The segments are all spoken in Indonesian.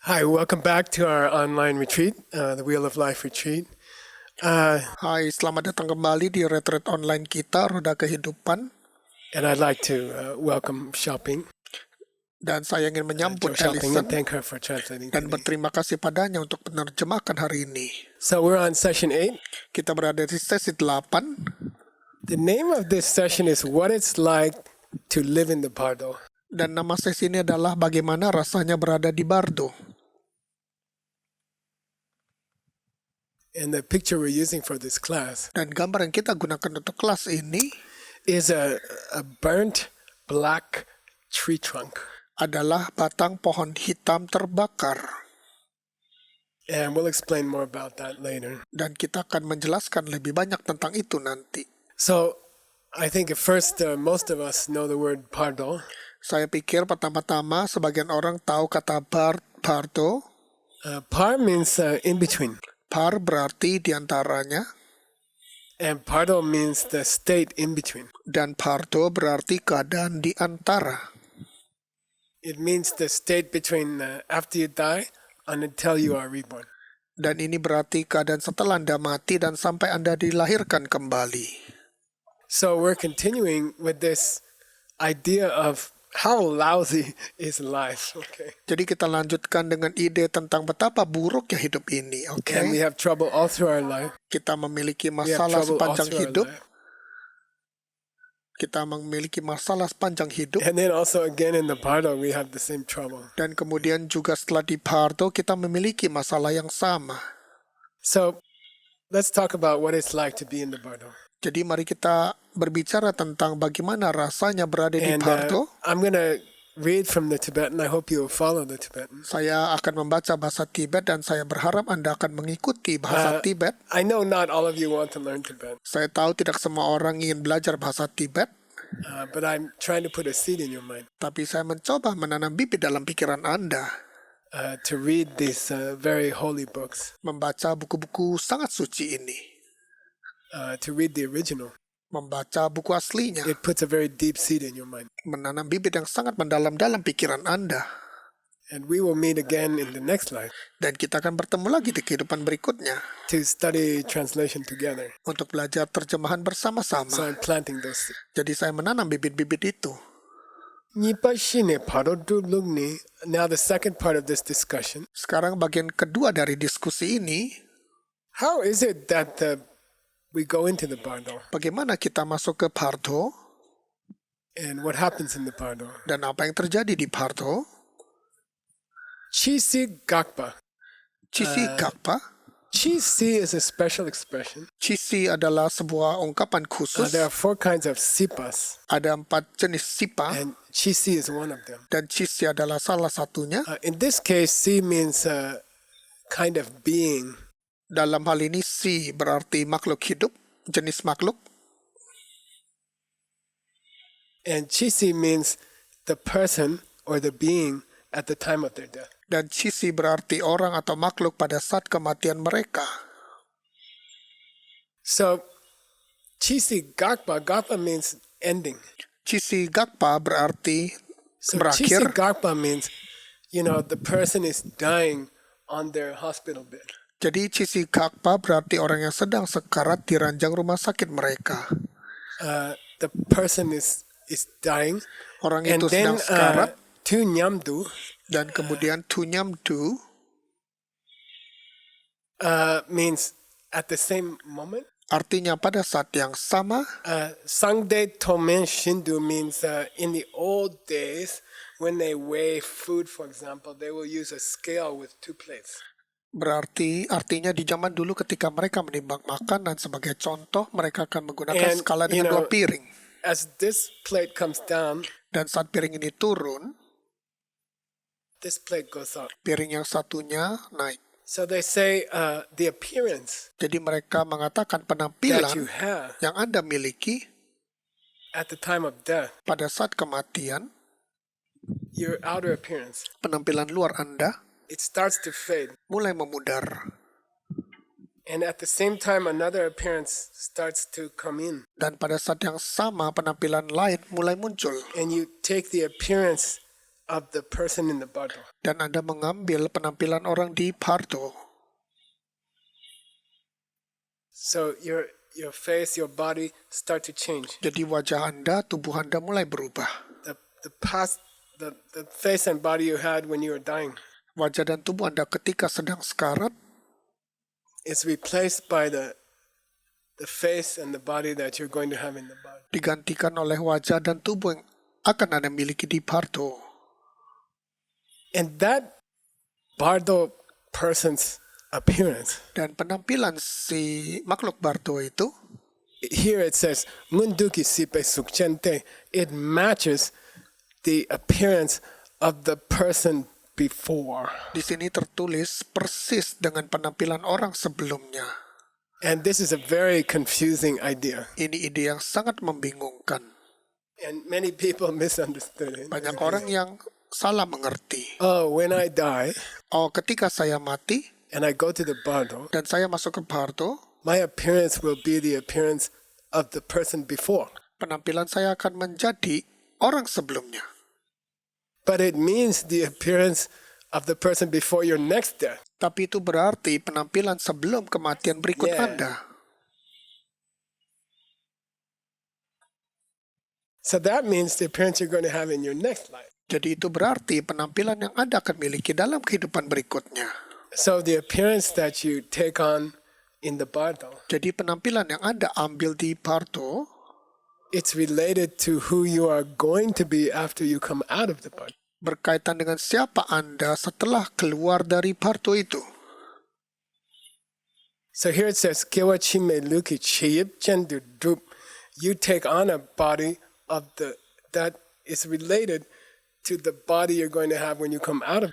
Hi, welcome back to our online retreat, the Wheel of Life retreat. Hai, selamat datang kembali di retreat online kita, Roda Kehidupan. And I'd like to welcome Shopping, Dan saya ingin Joe menyambut Shopping, and Ellison thank her for translating dan today. berterima kasih padanya untuk menerjemahkan hari ini. So we're on session 8. Kita berada di sesi 8. The name of this session is What It's Like to Live in the Bardo. Dan nama sesi ini adalah bagaimana rasanya berada di Bardo. And the picture we're using for this class Dan gambar yang kita gunakan untuk kelas ini is a burnt black tree trunk. adalah batang pohon hitam terbakar. And we'll explain more about that later. Dan kita akan menjelaskan lebih banyak tentang itu nanti. So I think at first most of us know the word Bardo. Saya pikir pertama-tama sebagian orang tahu kata Bardo. Par means in between. Par berarti diantaranya. And Bardo means the state in between. Dan Bardo berarti keadaan di antara. It means the state between after you die and until you are reborn. Dan ini berarti keadaan setelah Anda mati dan sampai Anda dilahirkan kembali. So we're continuing with this idea of how lousy is life. Okay. Jadi kita lanjutkan dengan ide tentang betapa buruknya hidup ini. Oke. And we have trouble all through our life. Kita memiliki We have masalah trouble all sepanjang through our hidup. life. Kita memiliki masalah sepanjang hidup. And then also again in the Bardo we have the same trouble. Dan kemudian juga setelah di Bardo kita memiliki masalah yang sama. So let's talk about what it's like to be in the Bardo. Jadi mari kita berbicara tentang bagaimana rasanya berada di And Bardo. I'm going to read from the Tibetan. I hope you will follow the Tibetan. Saya akan membaca bahasa Tibet dan saya berharap Anda akan mengikuti bahasa Tibet. I know not all of you want to learn Tibetan, Saya tahu tidak semua orang ingin belajar bahasa Tibet, but I'm trying to put a seed in your mind tapi saya mencoba menanam bibit dalam pikiran Anda, to read these very holy books, membaca buku-buku sangat suci ini, to read the original. membaca buku aslinya, It puts a very deep seed in your mind. menanam bibit yang sangat mendalam dalam pikiran Anda. And we will meet again in the next life Dan kita akan bertemu lagi di kehidupan berikutnya to study translation together. untuk belajar terjemahan So bersama-sama. I'm planting those seeds. Jadi saya menanam bibit-bibit itu. Now the second part of this discussion. Sekarang bagian kedua dari diskusi ini, How is it that we go into the Bardo? bagaimana kita masuk ke Bardo And what happens in the Bardo? dan apa yang terjadi di Bardo. Chisi Gakpa. Chisi Gakpa. Chisi is a special expression. Chisi adalah sebuah ungkapan khusus. There are 4 kinds of sipas, Ada 4 jenis sipa, and Chisi is one of them. dan Chisi adalah salah satunya. In this case, Si means kind of being. Dalam hal ini, Si berarti makhluk hidup, jenis makhluk. And Chisi means the person or the being at the time of their death. Dan Chisi berarti orang atau makhluk pada saat kematian mereka. So, Chisi Gakpa means ending. Chisi Gakpa berarti So Chisi berakhir. Gakpa means, the person is dying on their hospital bed. Jadi Chisi Gakpa berarti orang yang sedang sekarat di ranjang rumah sakit mereka. The person is dying. Orang And itu then sedang sekarat. Tu Nyamdu Dan kemudian Tunyamdu means at the same moment. artinya pada saat yang sama. Sangde Tomen Shindu means in the old days when they weigh food, for example, they will use a scale with 2 plates. Berarti artinya di zaman dulu ketika mereka menimbang makanan sebagai contoh, mereka akan menggunakan And, skala dengan 2 piring. As this plate comes down, Dan saat piring ini turun, this plate goes up. piring yang satunya naik. So they say the appearance Jadi mereka mengatakan that you penampilan have yang Anda miliki at the time of death, pada saat kematian, your outer appearance, penampilan luar Anda it starts to fade. mulai memudar. And at the same time, another appearance starts to come in. Dan pada saat yang sama penampilan lain mulai muncul. And you take the appearance of the person in the bardo. Dan Anda mengambil penampilan orang di bardo. So your face, your body start to change. Jadi wajah Anda, tubuh Anda mulai berubah. The face and body you had when you were dying Wajah dan tubuh Anda ketika sedang sekarat is replaced by the face and the body that you're going to have in the body. digantikan oleh wajah dan tubuh yang akan Anda miliki di bardo. And that bardo person's appearance, Dan penampilan si makhluk bardo itu, here it says, Munduki sipe sukchente, it matches the appearance of the person before. di sini tertulis persis dengan penampilan orang sebelumnya. And this is a very confusing idea. Ini ide yang sangat membingungkan. And many people misunderstood it. Banyak orang yang salah mengerti. Oh, when I die Oh, ketika saya mati and I go to the bardo, dan saya masuk ke bardo, my appearance will be the appearance of the person before. penampilan saya akan menjadi orang sebelumnya. But it means the appearance of the person before your next death. Tapi itu berarti penampilan sebelum kematian berikut Yeah. Anda. So that means the appearance you're going to have in your next life. Jadi itu berarti penampilan yang Anda akan miliki dalam kehidupan berikutnya. So the appearance that you take on in the bardo, Jadi penampilan yang Anda ambil di bardo, it's related to who you are going to be after you come out of the bardo. berkaitan dengan siapa Anda setelah keluar dari bardo itu. So here it says, "Kewa chime luki chiyip chendu drup." You take on a body of that is related to the body you're going to have when you come out of.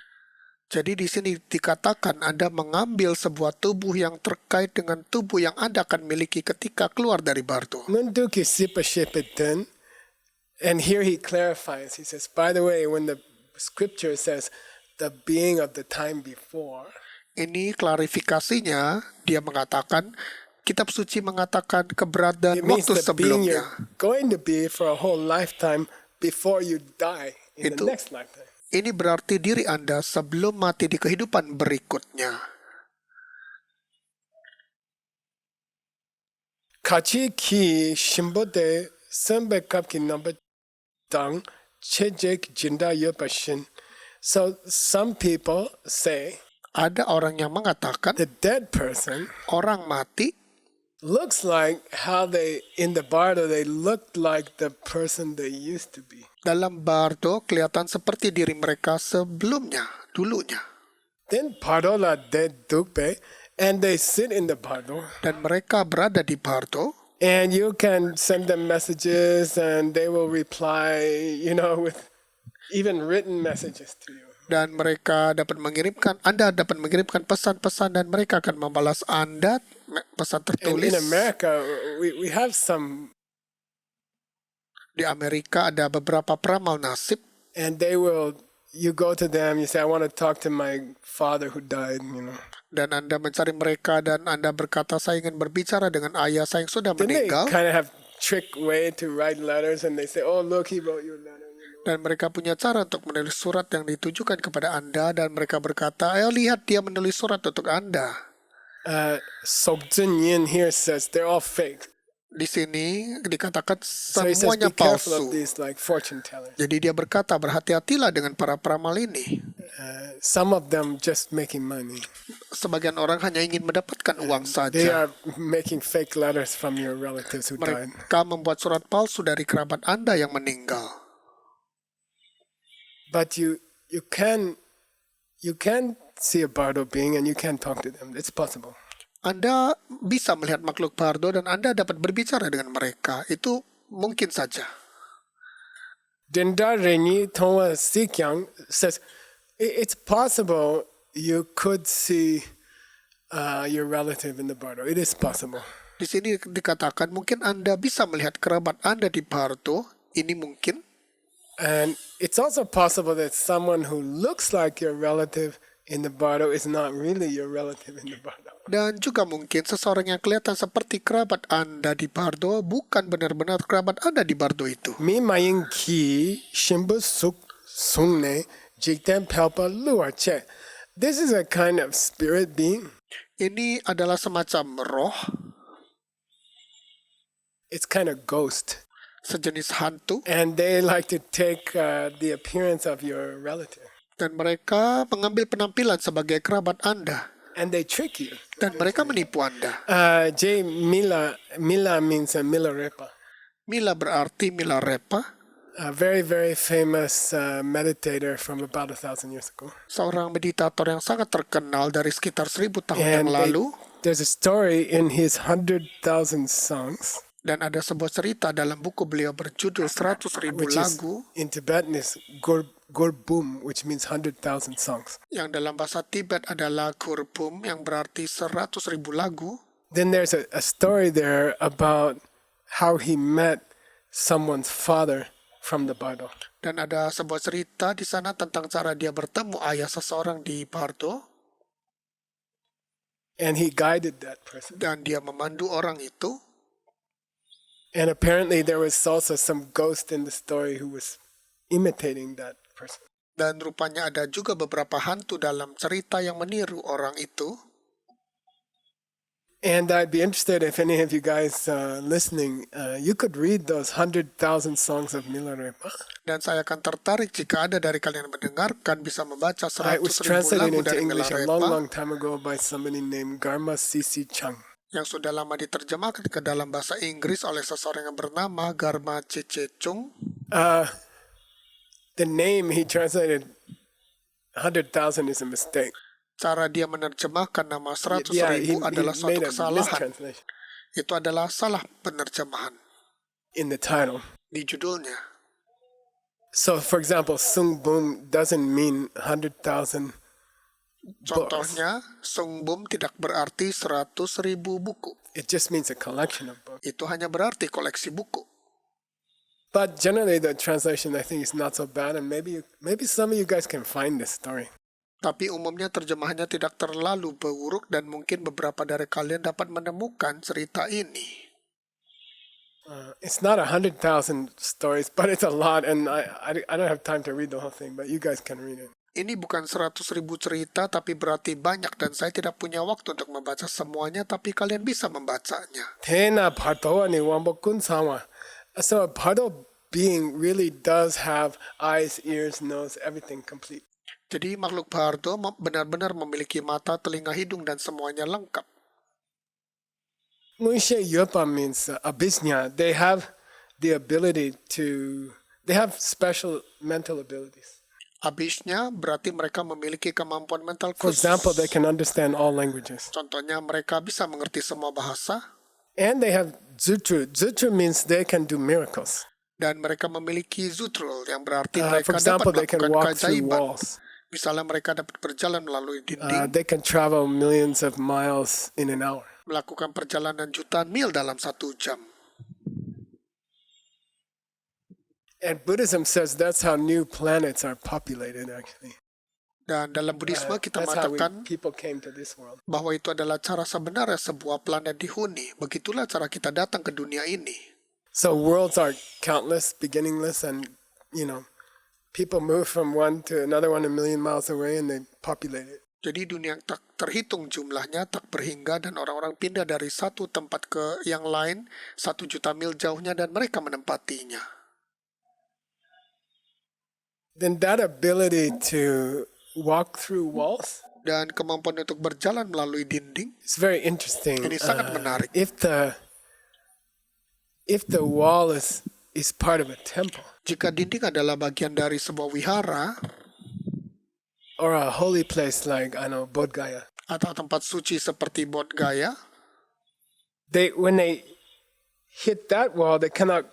Jadi di sini dikatakan Anda mengambil sebuah tubuh yang terkait dengan tubuh yang Anda akan miliki ketika keluar dari bardo. Munduki sipa shepeten. And here he clarifies. He says, by the way, when the scripture says the being of the time before, Ini klarifikasinya, dia mengatakan, kitab suci mengatakan keberadaan it means waktu the being sebelumnya. you're going to be for a whole lifetime before you die in the Itu- next lifetime. Ini berarti diri Anda sebelum mati di kehidupan berikutnya. Kachi ki shimbote sembe kapki number dang chejek jinda yopashin. So some people say Ada orang yang mengatakan the dead person orang mati looks like how they in the bardo they looked like the person they used to be. dalam bardo kelihatan seperti diri mereka sebelumnya, dulunya. Then parola de dukbe, and they sit in the bardo, Dan mereka berada di bardo, and you can send them messages, and they will reply, with even written messages to you. dan mereka dapat mengirimkan, Anda dapat mengirimkan pesan-pesan dan mereka akan membalas Anda pesan And tertulis. in America, we have some, Di Amerika ada beberapa peramal nasib and you go to them, you say, I want to talk to my father who died, dan Anda mencari mereka dan Anda berkata saya ingin berbicara dengan ayah saya yang sudah Then they meninggal. kind of have trick way to write letters, and they say, oh, look, he wrote you a letter. Dan mereka punya cara untuk menulis surat yang ditujukan kepada Anda dan mereka berkata, ayo lihat dia menulis surat untuk Anda. Sok Jun Yin here says they're all fake. Di sini dikatakan So he says, semuanya be careful of palsu. these like fortune tellers. Jadi dia berkata, berhati-hatilah dengan para peramal ini. Some of them just making money. Sebagian orang hanya ingin mendapatkan uang They saja. are making fake letters from your relatives who died. Mereka membuat surat palsu dari kerabat Anda yang meninggal. But you can see a bardo being and you can talk to them. It's possible. Anda bisa melihat makhluk bardo dan Anda dapat berbicara dengan mereka. Itu mungkin saja. Denda Reni Tongwa Sikyang says it's possible you could see your relative in the bardo. It is possible. Di sini dikatakan mungkin Anda bisa melihat kerabat Anda di bardo. Ini mungkin. And it's also possible that someone who looks like your relative in the bardo is not really your relative in the bardo. Dan juga mungkin seseorang yang kelihatan seperti kerabat Anda di bardo bukan benar-benar kerabat Anda di bardo itu. Mi maying ki shimbu sungne jikten pelpa luar che. This is a kind of spirit being. Ini adalah semacam roh, It's kind of ghost. sejenis hantu, And they like to take the appearance of your relative. dan mereka mengambil penampilan sebagai kerabat Anda, And they trick you. dan mereka menipu Anda. J. Mila means Milarepa. Mila berarti Milarepa, A very, very famous meditator from about 1,000 years ago. seorang meditator yang sangat terkenal dari sekitar 1000 tahun yang And lalu. there's a story in his 100,000 songs, Dan ada sebuah cerita dalam buku beliau berjudul 100.000 which is lagu, in Tibetan is Gorbum, which means 100,000 songs. yang dalam bahasa Tibet adalah Kurbum, yang berarti 100.000 lagu. Then there's a story there about how he met someone's father from the Bardo. Dan ada sebuah cerita di sana tentang cara dia bertemu ayah seseorang di Bardo, And he guided that person. dan dia memandu orang itu. And apparently there was also some ghost in the story who was imitating that person. Dan rupanya ada juga beberapa hantu dalam cerita yang meniru orang itu. And I'd be interested if any of you guys listening, you could read those 100,000 songs of Milarepa. Dan saya akan tertarik jika ada dari kalian yang mendengarkan bisa membaca It was 100.000 translated lagu into dari English a Milarepa, long time ago by somebody named Garma Sisi Chang. yang sudah lama diterjemahkan ke dalam bahasa Inggris oleh seseorang yang bernama Garma Cece Chung. The name he translated 100,000 is a mistake. Cara dia menerjemahkan nama 100.000 Yeah, he adalah suatu made a kesalahan. mistranslation Itu adalah salah penerjemahan in the title. di judulnya. So, for example, Sung Boom doesn't mean 100,000 books. Contohnya, Sungbum tidak berarti 100.000 buku. It just means a collection of books. Itu hanya berarti koleksi buku. But generally, the translation I think is not so bad, and maybe some of you guys can find this story. Tapi umumnya terjemahannya tidak terlalu buruk dan mungkin beberapa dari kalian dapat menemukan cerita ini. It's not 100,000 stories, but it's a lot, and I don't have time to read the whole thing, but you guys can read it. Ini bukan 100.000 cerita, tapi berarti banyak dan saya tidak punya waktu untuk membaca semuanya, tapi kalian bisa membacanya. Tena Bhartoa ni Wambokun Sama. So a Bharto being really does have eyes, ears, nose, everything complete. Jadi makhluk Bardo benar-benar memiliki mata, telinga, hidung, dan semuanya lengkap. Muishe Yopa means abhisnya. They have the ability they have special mental abilities. Abisnya berarti mereka memiliki kemampuan mental For khusus. example, they can understand all languages. Contohnya mereka bisa mengerti semua bahasa, And they have zutru. Zutru means they can do miracles. dan mereka memiliki zutrul yang berarti For mereka example, dapat they can melakukan walk through keajaiban. walls. Misalnya mereka dapat berjalan melalui dinding, They can travel millions of miles in an hour. melakukan perjalanan jutaan mil dalam 1 jam. And Buddhism says that's how new planets are populated, actually. Dan dalam Buddhisme kita That's how mengatakan people came to this world. bahwa itu adalah cara sebenarnya sebuah planet dihuni. Begitulah cara kita datang ke dunia ini. So worlds are countless, beginningless, and, people move from one to another one 1,000,000 miles away and they populate it. Jadi dunia yang tak terhitung jumlahnya, tak berhingga, dan orang-orang pindah dari satu tempat ke yang lain 1 juta mil jauhnya dan mereka menempatinya. Then that ability to walk through walls Dan kemampuan untuk berjalan melalui dinding, is very interesting. ini sangat menarik. If the wall is part of a temple Jika dinding adalah bagian dari sebuah wihara or a holy place like Bodh Gaya, atau tempat suci seperti Bodh Gaya, when they hit that wall, they cannot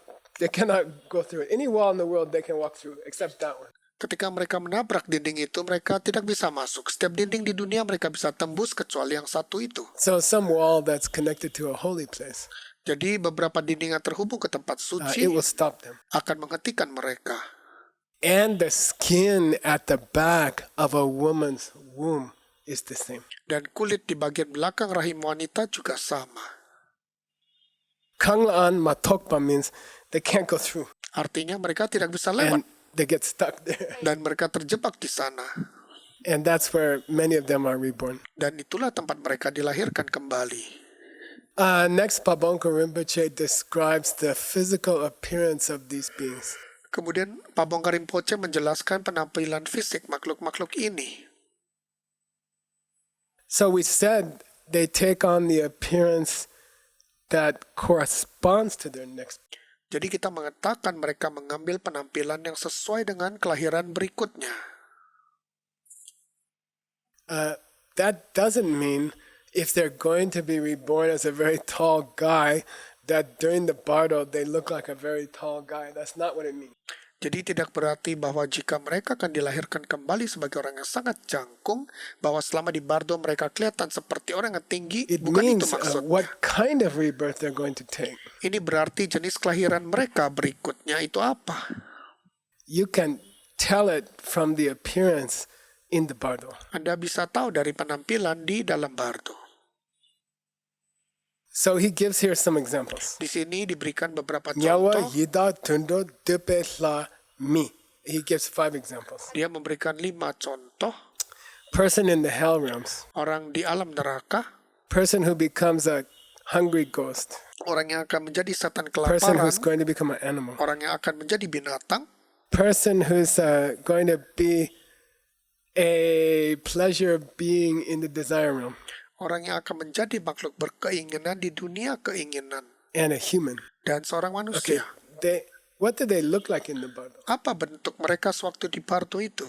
go through it. Any wall in the world they can walk through except that one. ketika mereka menabrak dinding itu, mereka tidak bisa masuk. Setiap dinding di dunia mereka bisa tembus kecuali yang satu itu. So some wall that's connected to a holy place, Jadi beberapa dinding yang terhubung ke tempat it suci will stop them. akan menghentikan mereka. And the skin at the back of a woman's womb is the same. Dan kulit di bagian belakang rahim wanita juga sama. Kanglaan matokpa means they can't go through. Artinya mereka tidak bisa lewat. And they get stuck there. Dan mereka terjebak di sana. And that's where many of them are reborn. Dan itulah tempat mereka dilahirkan kembali. Next, Pabongka Rinpoche describes the physical appearance of these beings. Kemudian Pabongka Rinpoche menjelaskan penampilan fisik makhluk-makhluk ini. So we said they take on the appearance that corresponds to their next. Jadi kita mengatakan mereka mengambil penampilan yang sesuai dengan kelahiran berikutnya. That doesn't mean if they're going to be reborn as a very tall guy, that during the bardo they look like a very tall guy. That's not what it means. Jadi tidak berarti bahwa jika mereka akan dilahirkan kembali sebagai orang yang sangat jangkung, bahwa selama di bardo mereka kelihatan seperti orang yang tinggi. It Bukan means itu maksudnya. what kind of rebirth they're going to take. Ini berarti jenis kelahiran mereka berikutnya itu apa? You can tell it from the appearance in the bardo. Anda bisa tahu dari penampilan di dalam bardo. So he gives here some examples. Di sini diberikan beberapa Nyawa contoh. yida tundo depetla mi. He gives 5 examples. Dia memberikan 5 contoh. Person in the hell realms. Orang di alam neraka. Person who becomes a hungry ghost. Orang yang akan menjadi setan Person kelaparan. who's going to become an animal. Orang yang akan menjadi binatang. Person who's going to be a pleasure being in the desire realm. Orang yang akan menjadi makhluk berkeinginan di dunia keinginan. And a human. Dan seorang Okay, manusia. what do they look like in the bardo? Apa bentuk mereka sewaktu di bardo itu?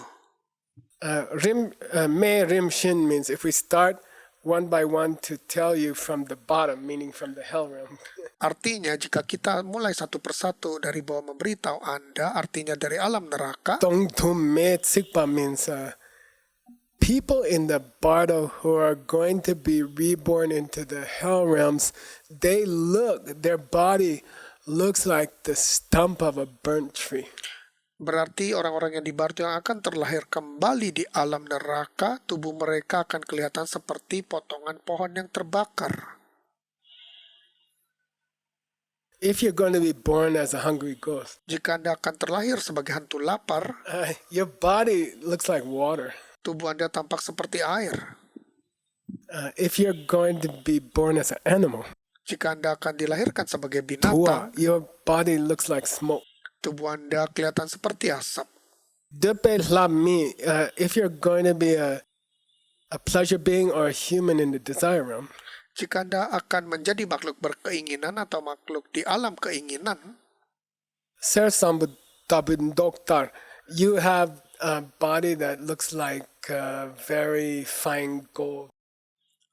Me rim shin means if we start one by one to tell you from the bottom, meaning from the hell realm. Artinya jika kita mulai satu persatu dari bawah memberitahu Anda, artinya dari alam neraka. Tong tum me tsikpa means people in the bardo who are going to be reborn into the hell realms, their body looks like the stump of a burnt tree. Berarti orang-orang yang di bardo yang akan terlahir kembali di alam neraka, tubuh mereka akan kelihatan seperti potongan pohon yang terbakar. If you're going to be born as a hungry ghost, Jika Anda akan terlahir sebagai hantu lapar, your body looks like water. tubuh Anda tampak seperti air. If you're going to be born as an animal, Jika Anda akan dilahirkan sebagai tua, binatang, your body looks like smoke. tubuh Anda kelihatan seperti asap. Depe lami, if you're going to be a pleasure being or a human in the desire realm, Jika Anda akan menjadi makhluk berkeinginan atau makhluk di alam keinginan, Ser Sambud Tabun Doktar, you have a body that looks like very fine gold.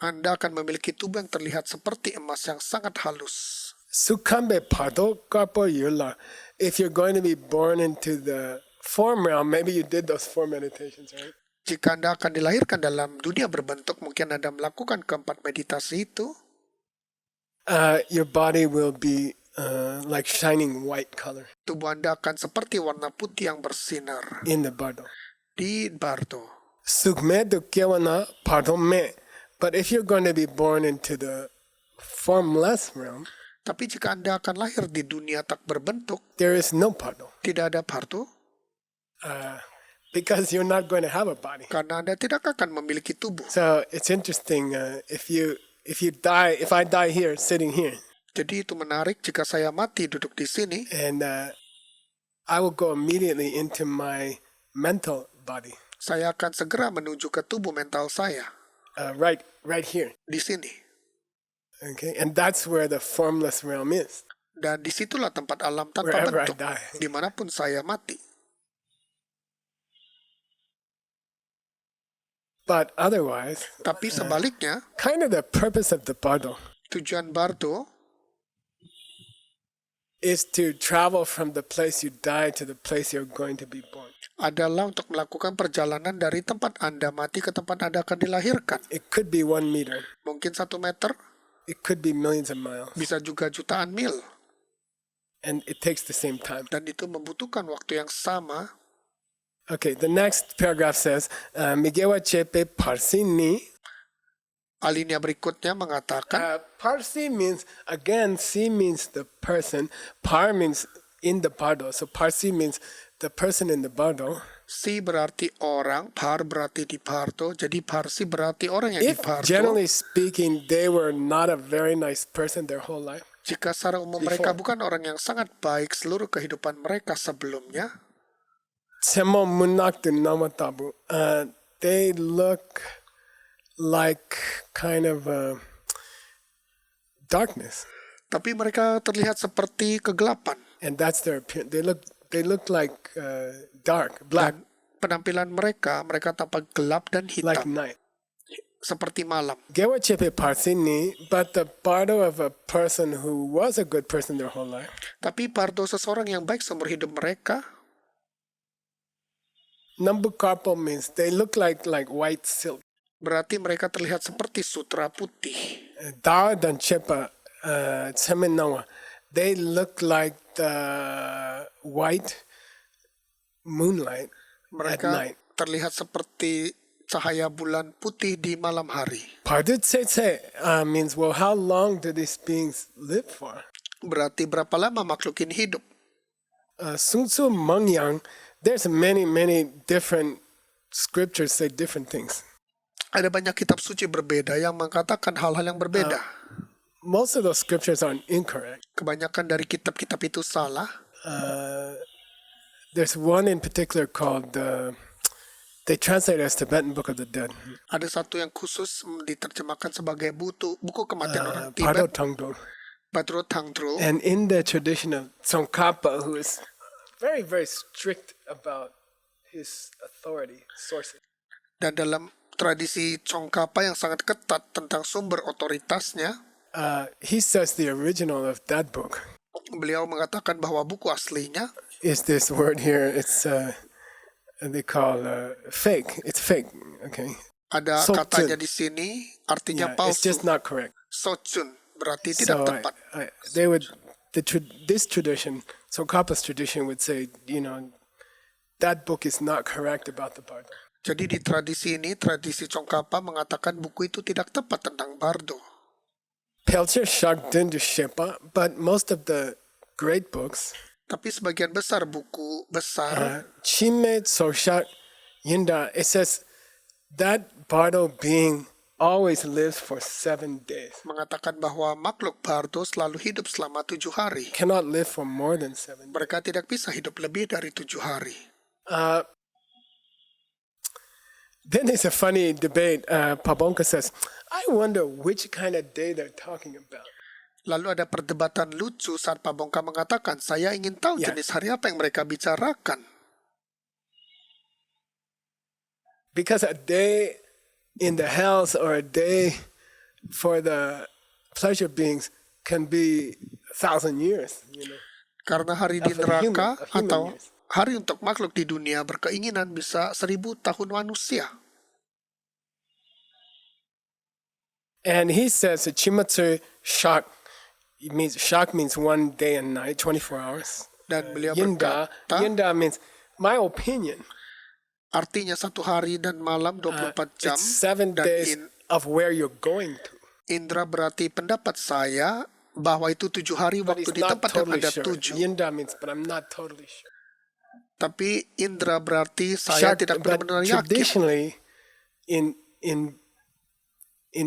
Anda akan memiliki tubuh yang terlihat seperti emas yang sangat halus. Sukambe Pardo Karpo Yula, if you're going to be born into the form realm, maybe you did those 4 meditations, right? Jika Anda akan dilahirkan dalam dunia berbentuk, mungkin Anda melakukan keempat meditasi itu, your body will be like shining white color tubuh Anda akan seperti warna putih yang bersinar in the bardo. di bardo. Sukme Dukewana Pardo Me. But if you're going to be born into the formless realm, Tapi jika Anda akan lahir di dunia tak berbentuk, there is no pardo. tidak ada bardo, Because you're not going to have a body. karena Anda tidak akan memiliki tubuh. So it's interesting if I die here, sitting here, Jadi itu menarik jika saya mati duduk di sini, and I will go immediately into my mental body, saya akan segera menuju ke tubuh mental saya, right here. di sini. Okay, and that's where the formless realm is. Dan disitulah tempat alam tanpa Wherever I bentuk, die. dimanapun saya mati. But otherwise, Tapi sebaliknya, kind of the purpose of the bardo tujuan bardo is to travel from the place you die to the place you're going to be born. adalah untuk melakukan perjalanan dari tempat Anda mati ke tempat Anda akan dilahirkan. It could be 1 meter. Mungkin 1 meter, It could be millions of miles. bisa juga jutaan mil. And it takes the same time. Dan itu membutuhkan waktu yang sama. Okay, the next paragraph says, Migewa chepe parsini. Alinea berikutnya mengatakan, Parsi means, again, si means the person. Par means in the bardo. So parsi means the person in the bardo. Si berarti orang, par berarti di bardo, jadi parsi berarti orang yang di If bardo. generally speaking, they were not a very nice person their whole life. Jika secara umum mereka bukan orang yang sangat baik seluruh kehidupan mereka sebelumnya, Semo munaktu namatabu. They look like kind of darkness, tapi mereka terlihat seperti kegelapan. and that's their appearance. They look like dark, black, Dan penampilan mereka tampak gelap dan like hitam, night. seperti malam. Gewa chepe parsini, but the bardo of a person who was a good person their whole life. Tapi bardo seseorang yang baik seumur hidup mereka, Nambukarpo means they look like white silk. berarti mereka terlihat seperti sutra putih. Dawa dan chepa semenawa, they look like the white moonlight at Mereka night. terlihat seperti cahaya bulan putih di malam hari. Pardut setse means, well, how long do these beings live for? Berarti berapa lama makhluk ini hidup? Sungsu Mengyang, there's many different scriptures say different things. Ada banyak kitab suci berbeda yang mengatakan hal-hal yang berbeda. Most of those scriptures are incorrect. Kebanyakan dari kitab-kitab itu salah. There's one in particular called, they translate it as Tibetan Book of the Dead. Ada satu yang khusus diterjemahkan sebagai buku kematian orang Pardo Tibet, Tangdo. Badro Tangdro. And in the tradition of Tsongkhapa, who is very strict about his authority sources, Dan dalam tradisi Tsongkhapa yang sangat ketat tentang sumber otoritasnya, he says the original of that book beliau mengatakan bahwa buku aslinya is this word here. It's they call fake. It's fake. Okay. ada Sotsun. katanya di sini artinya Yeah, it's palsu. just not correct. Sotsun berarti tidak So tepat. they would this tradition, Tsongkhapa's tradition, would say, that book is not correct about the bardo. Jadi di tradisi ini, tradisi Tsongkhapa mengatakan buku itu tidak tepat tentang bardo. Pelcher Shakdin to Shepa, but most of the great books, Tapi sebagian besar buku besar Chime Soshak Yinda, it says that bardo being always lives for 7 days. mengatakan bahwa makhluk bardo selalu hidup selama 7 hari. Cannot live for more than 7 days. Mereka tidak bisa hidup lebih dari 7 hari. Then there's a funny debate. Pabongka says, I wonder which kind of day they're talking about. Lalu ada perdebatan lucu saat Pabongka mengatakan, saya ingin tahu Ya. jenis hari apa yang mereka bicarakan. Because a day in the hells or a day for the pleasure beings can be 1,000 years. Karena hari di Of a human- neraka of human atau years. hari untuk makhluk di dunia berkeinginan bisa 1000 tahun manusia. And he says that Chimatsu Shak means 1 day and night, 24 hours. Dan beliau Yinda, berkata, Yinda means my opinion. artinya 1 hari dan malam 24 jam. It's 7 Dan days of where you're going to. Indra berarti pendapat saya bahwa itu 7 hari But waktu it's di not tempat yang totally ada sure. 7. Yinda means, but I'm not totally sure. Tapi Indra berarti saya tidak But benar-benar yakin. traditionally, in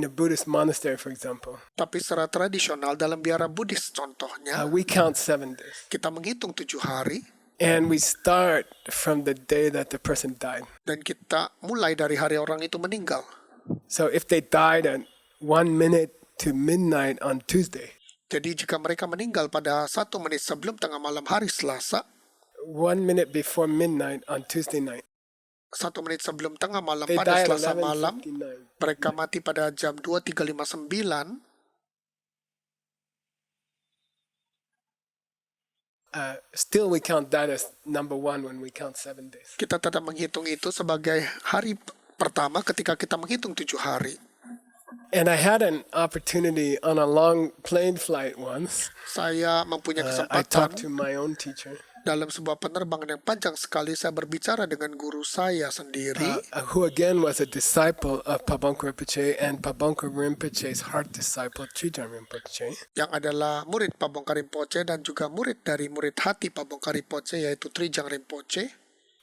a Buddhist monastery, for example, Tapi secara tradisional dalam biara Buddhis contohnya, we count 7 days. kita menghitung 7 hari And we start from the day that the person died. dan kita mulai dari hari orang itu meninggal. So if they died at 1 minute to midnight on Tuesday, Jadi jika mereka meninggal pada 1 menit sebelum tengah malam hari Selasa, 1 minute before midnight on Tuesday night, 1 menit sebelum tengah malam they pada die at Selasa malam, 11:59. mereka mati pada jam 23.59, Still we count that as number 1 when we count 7 days. kita tetap menghitung itu sebagai hari pertama ketika kita menghitung 7 hari. And I had an opportunity on a long plane flight once. Saya mempunyai I talked to kesempatan my own teacher. Dalam sebuah penerbangan yang panjang sekali, saya berbicara dengan guru saya sendiri, who again was a disciple of Pabongka Rinpoche and Pabongka Rinpoche's heart disciple, Trijang Rinpoche. yang adalah murid Pabongka Rinpoche dan juga murid dari murid hati Pabongka Rinpoche, yaitu Trijang Rinpoche.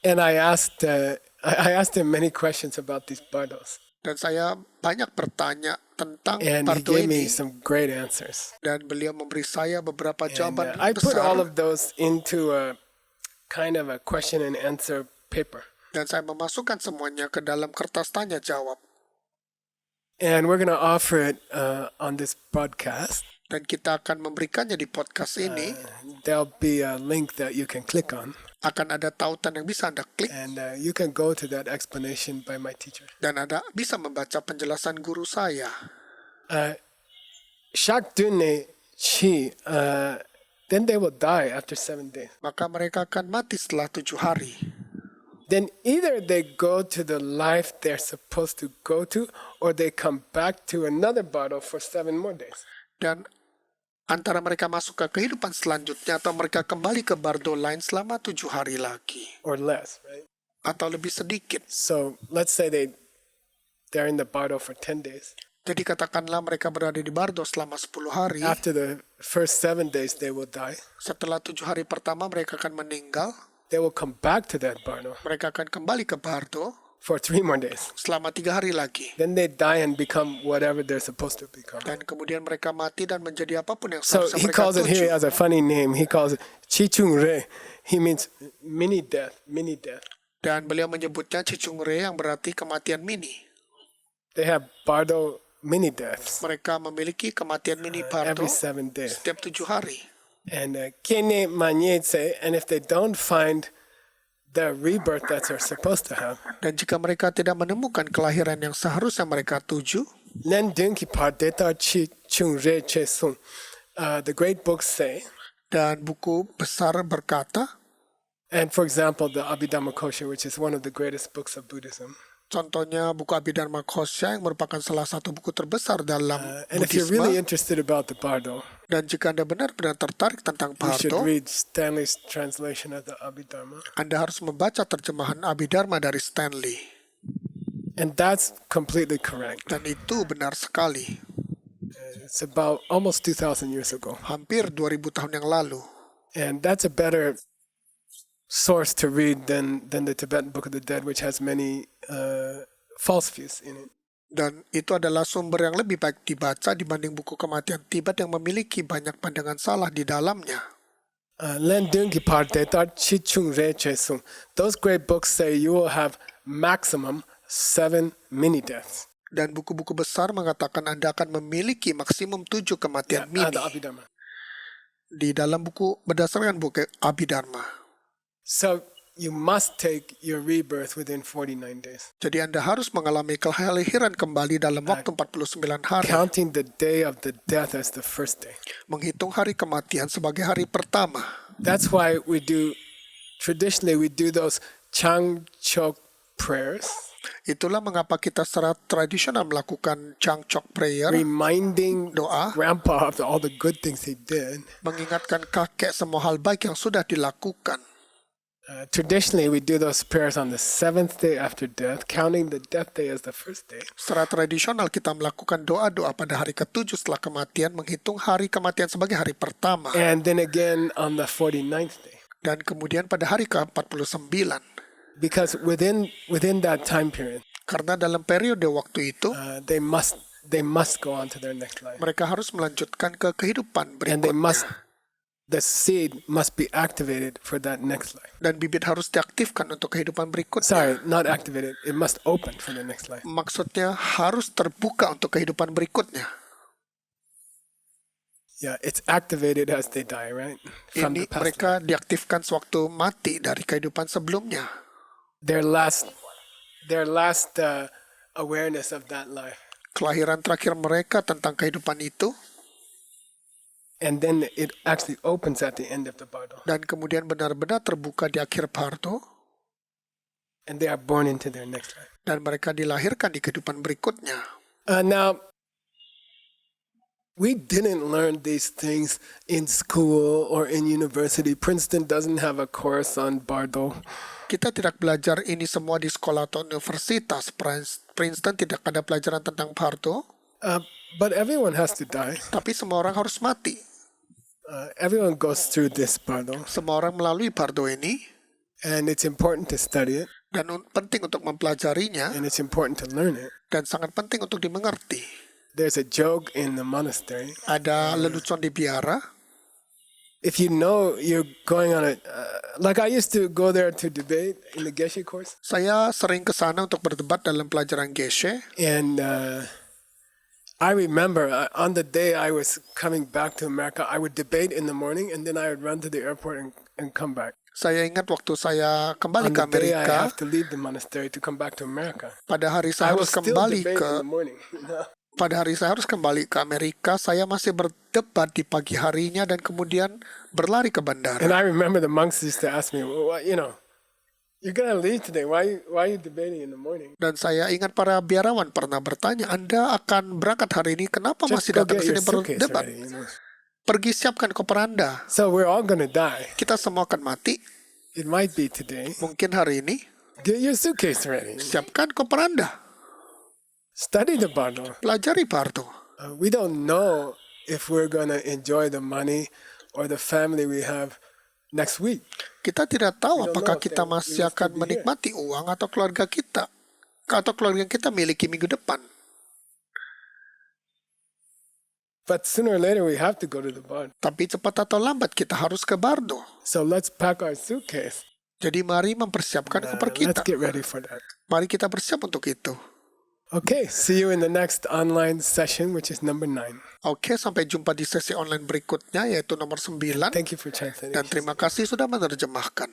And I asked him many questions about these bardos. Dan saya banyak bertanya tentang And he bardo gave me ini. some great answers. Dan beliau memberi saya beberapa And jawaban I put all besar. of those into a kind of a question and answer paper. Dan saya memasukkan semuanya ke dalam kertas tanya jawab. And we're going to offer it on this broadcast. Dan kita akan memberikannya di podcast ini. There'll be a link that you can click on. Akan ada tautan yang bisa Anda klik. And you can go to that explanation by my teacher. Dan Anda bisa membaca penjelasan guru saya. Shak Dunne Chi, then they will die after 7 days. Maka mereka akan mati setelah 7 hari. Then either they go to the life they're supposed to go to, or they come back to another bottle for 7 more days. Dan antara mereka masuk ke kehidupan selanjutnya atau mereka kembali ke bardo lain selama 7 hari lagi. Or less, right? Atau lebih sedikit. So let's say they're in the bardo for 10 days. Jadi katakanlah mereka berada di bardo selama 10 hari. After the first 7 days, they will die. Setelah 7 hari pertama mereka akan meninggal. They will come back to that bardo Mereka akan kembali ke bardo for 3 more days. selama 3 hari lagi. Then they die and become whatever they're supposed to become. Dan kemudian mereka mati dan menjadi apapun yang So seharusnya he mereka calls it here tuju. as a funny name. He calls it Chi Chung Re. He means mini death, mini death. Dan beliau menyebutnya Cicung Re yang berarti kematian mini. They have bardo mini deaths Mereka memiliki kematian mini bardo every 7 days. setiap 7 hari. And kene manyetse, and if they don't find the rebirth that they're supposed to have, Dan jika mereka tidak menemukan kelahiran yang seharusnya mereka tuju, nen dunki pardeta Chi Chung Re Che Sung. The great books say, dan buku besar berkata, and for example, the Abhidhamma-kosha, which is one of the greatest books of Buddhism. contohnya buku Abhidharma-kosha yang merupakan salah satu buku terbesar dalam And if you're Buddhisme. really interested about the bardo, Dan jika Anda benar-benar tertarik tentang you should bardo, read Stanley's translation of the Abhidharma. Anda harus membaca terjemahan Abhidharma dari Stanley. And that's completely correct. Dan itu benar sekali. It's about almost 2,000 years ago. Hampir 2000 tahun yang lalu. And that's a better source to read than the Tibetan Book of the Dead, which has many false views in it. Dan itu adalah sumber yang lebih baik dibaca dibanding buku kematian Tibet yang memiliki banyak pandangan salah di dalamnya. Those great books say you will have maximum 7 mini deaths. Dan buku-buku besar mengatakan Anda akan memiliki maksimum 7 kematian mini. The Abhidharma. Di dalam buku berdasarkan buku Abhidharma. So you must take your rebirth within 49 days. Jadi Anda harus mengalami kelahiran kembali dalam waktu 49 hari. Counting the day of the death as the first day. Menghitung hari kematian sebagai hari pertama. That's why traditionally we do those Changchok prayers. Itulah mengapa kita secara tradisional melakukan Changchok prayer, reminding doa, grandpa of all the good things he did. Mengingatkan kakek semua hal baik yang sudah dilakukan. Traditionally, we do those prayers on the 7th day after death, counting the death day as the first day. Secara tradisional kita melakukan doa-doa pada hari ke-7 setelah kematian, menghitung hari kematian sebagai hari pertama. And then again on the 49th day. Dan kemudian pada hari ke-49. Because within that time period, karena dalam periode waktu itu, they must go on to their next life. Mereka harus melanjutkan ke kehidupan berikutnya. And the seed must be activated for that next life. Dan bibit harus diaktifkan untuk kehidupan berikutnya. Sorry, not activated. It must open for the next life. Maksudnya harus terbuka untuk kehidupan berikutnya. Yeah, it's activated as they die, right? From Ini the past mereka diaktifkan sewaktu mati dari kehidupan sebelumnya. Their last awareness of that life. Kelahiran terakhir mereka tentang kehidupan itu. And then it actually opens at the end of the bardo. Dan kemudian benar-benar terbuka di akhir bardo. And they are born into their next life. Dan mereka dilahirkan di kehidupan berikutnya. Now, We didn't learn these things in school or in university. Princeton doesn't have a course on Bardo. Kita tidak belajar ini semua di sekolah atau universitas. Princeton tidak ada pelajaran tentang Bardo, But everyone has to die. tapi semua orang harus mati. Everyone goes through this Bardo. Semua orang melalui Bardo ini, And it's important to study it. dan penting untuk mempelajarinya, And it's important to learn it. dan sangat penting untuk dimengerti. There's a joke in the monastery. Ada lelucon di biara. If you know you're going on a... like I used to go there to debate in the Geshe course. Saya sering ke sana untuk berdebat dalam pelajaran Geshe. And I remember on the day I was coming back to America, I would debate in the morning and then I would run to the airport and come back. Saya ingat waktu saya kembali On ke the day I Amerika, have to leave the monastery to come back to America. pada hari I saya will harus still kembali debate ke in the morning. pada hari saya harus kembali ke Amerika, saya masih berdebat di pagi harinya dan kemudian berlari ke And bandara. I remember the monks used to ask me, well, what, you're going to leave today. Why are you debating in the morning? Dan saya ingat para biarawan pernah bertanya, Anda akan berangkat hari ini, kenapa Just masih go datang get ke sini your suitcase berdebat? ready. Pergi siapkan koper Anda. So we're all going to die. Kita semua akan mati. It might be today. Mungkin hari ini. Get your suitcase ready. Siapkan koper Anda. Study the Bardo. Pelajari Bardo. We don't know if we're going to enjoy the money or the family we have next week. Kita tidak tahu We don't apakah know if kita they will masih still akan be here. menikmati uang atau keluarga kita. Atau keluarga kita miliki minggu depan. But sooner or later we have to go to the Bardo. Tapi cepat atau lambat kita harus ke Bardo. So let's pack our suitcase. Jadi mari mempersiapkan koper Let's kita. get ready for that. Mari kita bersiap untuk itu. Okay, see you in the next online session, which is number 9. Oke, sampai jumpa di sesi online berikutnya, yaitu nomor 9. Thank you for translating. Dan terima kasih sudah menerjemahkan.